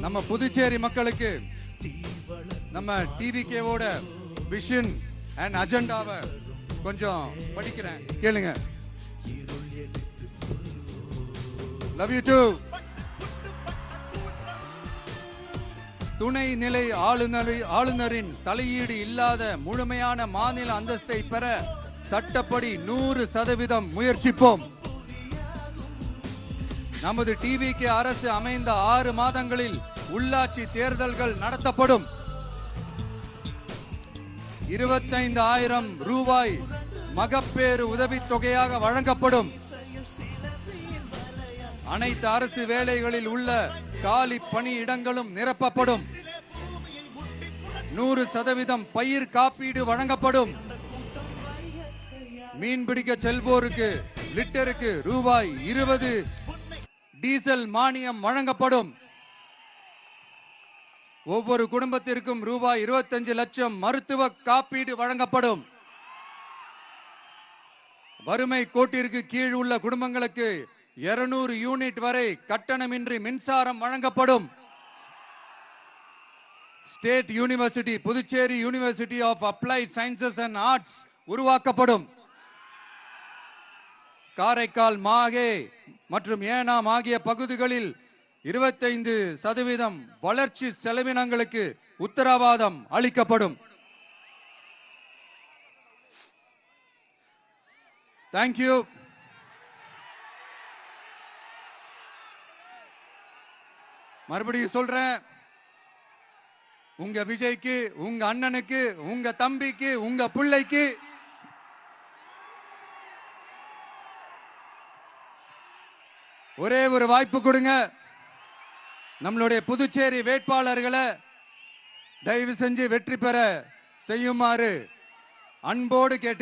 நம்ம புதுச்சேரி மக்களுக்கு நம்ம டிவிகேவோட விஷன் அண்ட் அஜெண்டாவை கொஞ்சம் படிக்கிறேன், கேளுங்க. Love you too. துணை நிலை ஆளுநரின் தலையீடு இல்லாத முழுமையான மாநில அந்தஸ்தை பெற சட்டப்படி 100% முயற்சிப்போம். நமது டிவிகே அரசு அமைந்த 6 மாதங்களில் உள்ளாட்சி தேர்தல்கள் நடத்தப்படும். 25,000 ரூபாய் மகப்பேறு உதவித்தொகையாக வழங்கப்படும். அனைத்து அரசு வேலைகளில் உள்ள காலி பணியிடங்களும் நிரப்பப்படும். 100% பயிர் காப்பீடு வழங்கப்படும். மீன்பிடிக்க செல்வோருக்கு லிட்டருக்கு ரூபாய் 20 டீசல் மானியம் வழங்கப்படும். ஒவ்வொரு குடும்பத்திற்கும் ரூபாய் 25 லட்சம் மருத்துவ காப்பீடு வழங்கப்படும். வறுமை கோட்டிற்கு கீழ் உள்ள குடும்பங்களுக்கு 200 யூனிட் வரை கட்டணமின்றி மின்சாரம் வழங்கப்படும். State university Puducherry university of applied sciences and arts உருவாக்கப்படும். காரைக்கால், மாஹே மற்றும் ஏனாம் ஆகிய பகுதிகளில் 25% வளர்ச்சி செலவினங்களுக்கு உத்தரவாதம் அளிக்கப்படும். தேங்க்யூ. மறுபடியும் சொல்றேன், உங்க விஜய்க்கு, உங்க அண்ணனுக்கு, உங்க தம்பிக்கு, உங்க பிள்ளைக்கு ஒரே ஒரு வாய்ப்பு கொடுங்க. நம்மளுடைய புதுச்சேரி வேட்பாளர்களை தயவு செஞ்சு வெற்றி பெற செய்யுமாறு அன்போடு கேட்டுக்கிறேன்.